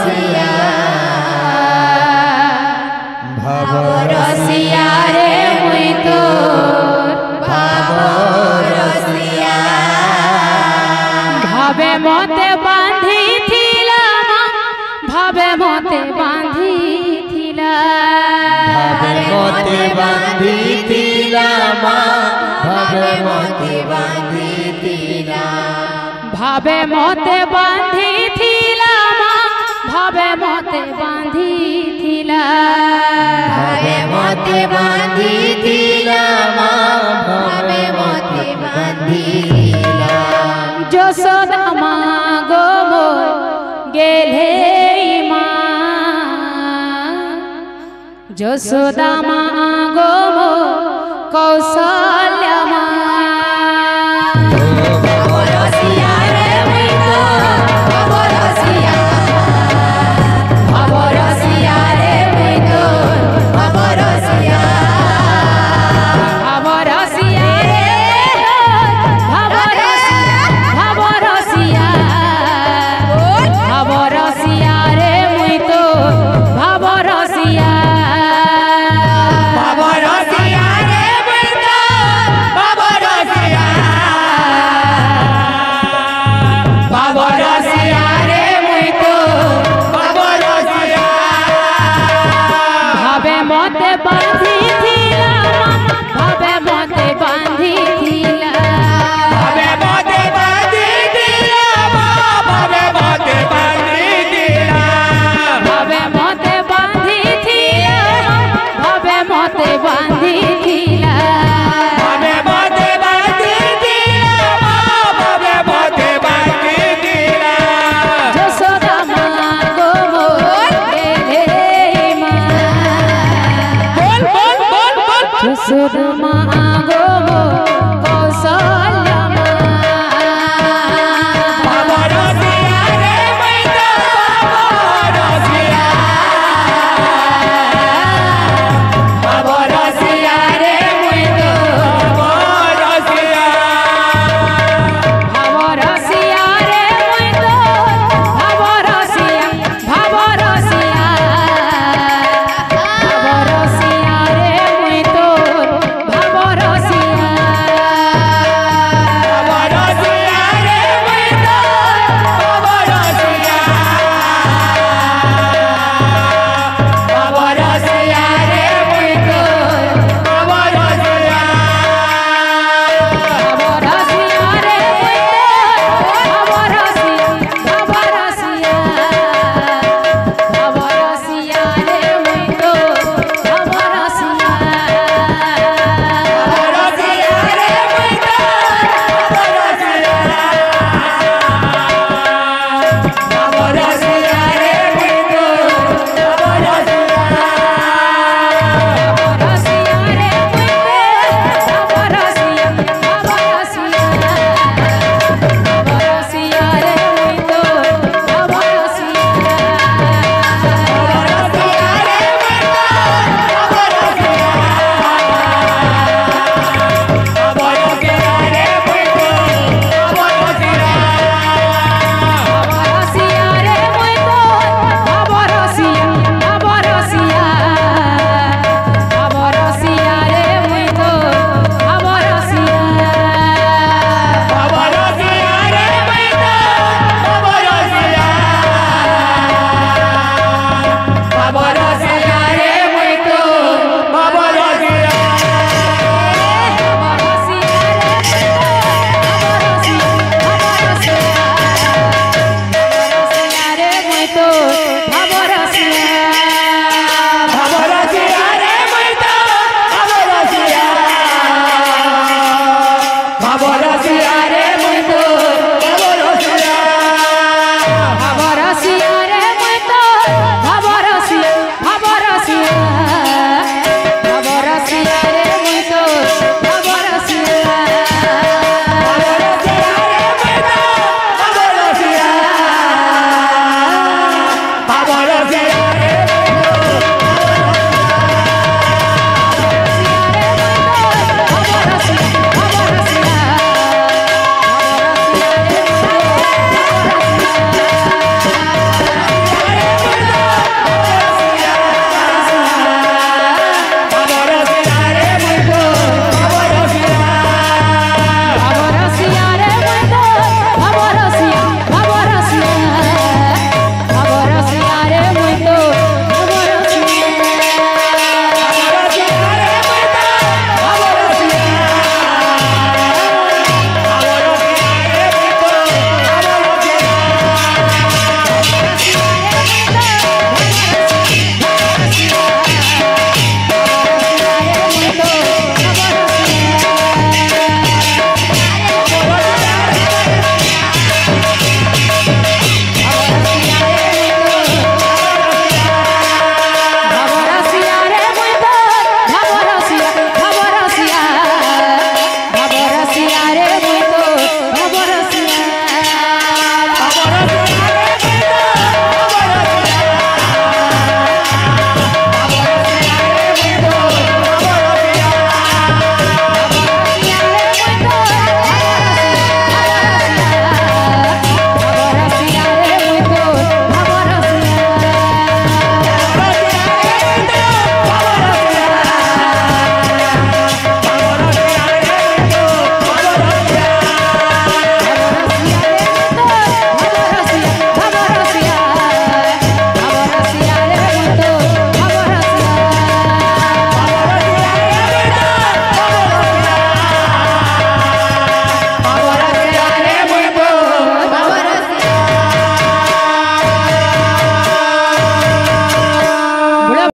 रसिया भाव रसिया रे मुई तोर भाव रसिया भावे मते बांधी थिला भावे मते बांधी थिला भावे मते बांधी थिला भावे मते बांधी थिला भावे मते बांधी थिला भावे मते बांधी थिला भावे मते बांधी थिला भावे मते बांधी थिला যশোদা মা গো মোর গেলে মা যশোদা মা গো মোর কৌশল্যা মা যশোদা মা গো মোর কৌশল্যা মা ভাব রসিয়া রে মুই তোর ভাব রসিয়া রে মুই তোর ভাব রসিয়া রে মুই তোর ভাব রসিয়া ভাব রসিয়া ভাব রসিয়া রে মুই তোর ভাব রসিয়া রে মুই তোর ভাব রসিয়া ভাব রসিয়া রে মুই তোর ভাব রসিয়া ভাব রসিয়া রে মুই তোর ভাব রসিয়া ভাব রসিয়া ভাব রসিয়া রে মুই তোর ভাব রসিয়া ভাব